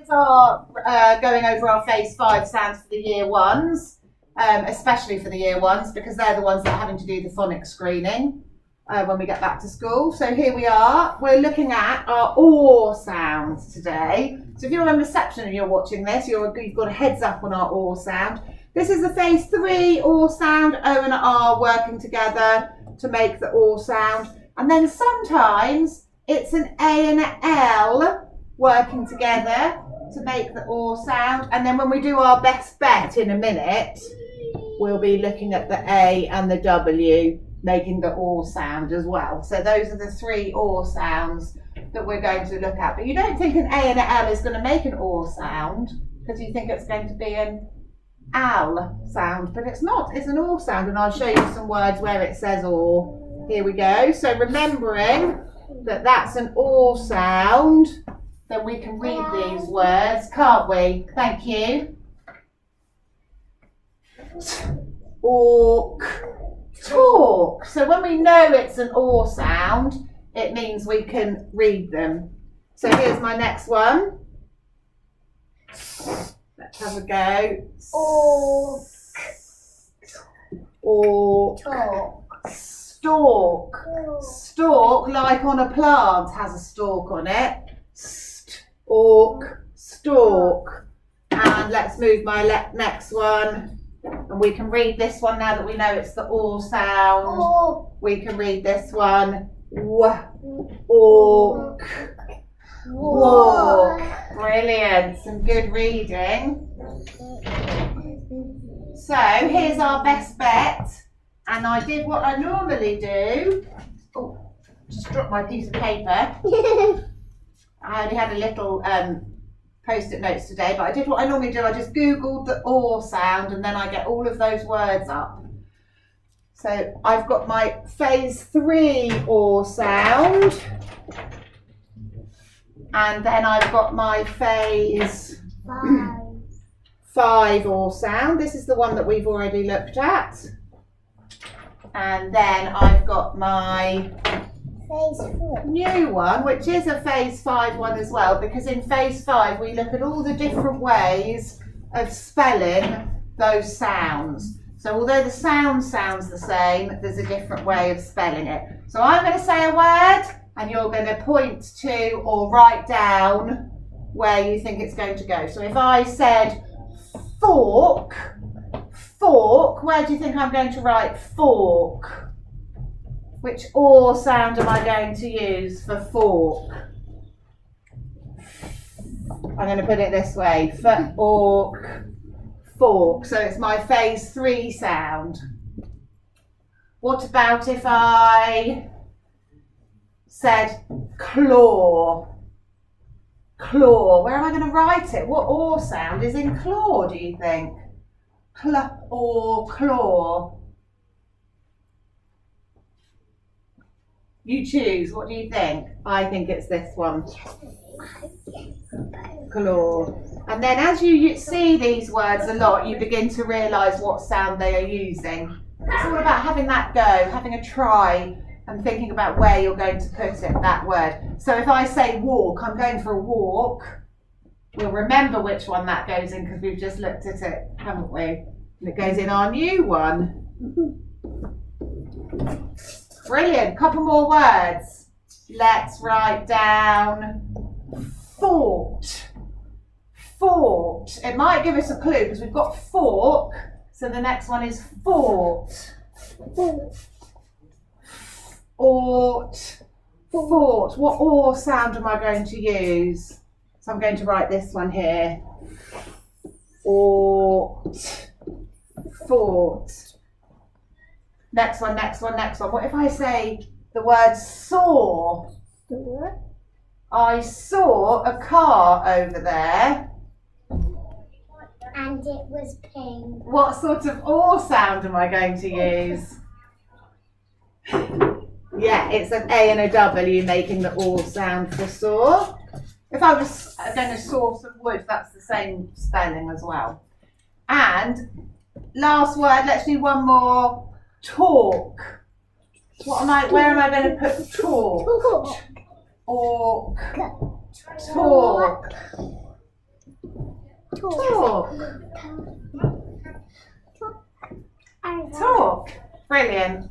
These are going over our phase 5 sounds for the year ones, especially for the year ones, because they're the ones that are having to do the phonics screening when we get back to school. So here we are, we're looking at our OR sounds today. So if you're in reception and you're watching this, you've got a heads up on our OR sound. This is the phase 3 OR sound, O and R working together to make the OR sound. And then sometimes it's an A and an L working together to make the OR sound. And then when we do our best bet in a minute, we'll be looking at the A and the W making the OR sound as well. So those are the 3 OR sounds that we're going to look at. But you don't think an A and an L is going to make an OR sound because you think it's going to be an AL sound, but it's not. It's an OR sound, and I'll show you some words where it says OR. Here we go. So remembering that that's an OR sound, then we can read these words, can't we? Thank you. Ork, talk. So when we know it's an OR sound, it means we can read them. So here's my next one. Let's have a go. Ork. Ork. Talk. Stalk. Stalk, like on a plant, has a stalk on it. Ork, stalk. And let's move my next one. And we can read this one now that we know it's the OR sound. Ork. We can read this one. Ork. Walk. Brilliant. Some good reading. So here's our best bet. And I did what I normally do. Oh, just dropped my piece of paper. I only had a little post-it notes today, but I did what I normally do. I just Googled the OR sound and then I get all of those words up. So I've got my phase 3 OR sound. And then I've got my phase 5 OR sound. This is the one that we've already looked at. And then I've got my new one, which is a phase 5 one as well, because in phase 5 we look at all the different ways of spelling those sounds. So although the sound sounds the same, there's a different way of spelling it. So I'm going to say a word and you're going to point to or write down where you think it's going to go. So if I said fork, fork, where do you think I'm going to write fork? Which OR sound am I going to use for fork? I'm going to put it this way, fork, fork. So it's my phase 3 sound. What about if I said claw? Claw, where am I going to write it? What OR sound is in claw, do you think? Cl or claw? You choose, what do you think? I think it's this one. Claw. And then as you see these words a lot, you begin to realise what sound they are using. It's all about having that go, having a try, and thinking about where you're going to put it, that word. So if I say walk, I'm going for a walk. We'll remember which one that goes in because we've just looked at it, haven't we? And it goes in our new one. Brilliant. Couple more words. Let's write down fort. Fort. It might give us a clue because we've got fork. So the next one is fort. Fort. Fort. What OR sound am I going to use? So I'm going to write this one here. Fort. Fort. Next one, next one, next one. What if I say the word saw? I saw a car over there. And it was pink. What sort of OR sound am I going to use? Yeah, it's an A and a W making the OR sound for saw. If I was going to saw some wood, that's the same spelling as well. And last word, let's do one more. Talk. Where am I going to put talk? Ork. Talk. Talk. Talk. Brilliant.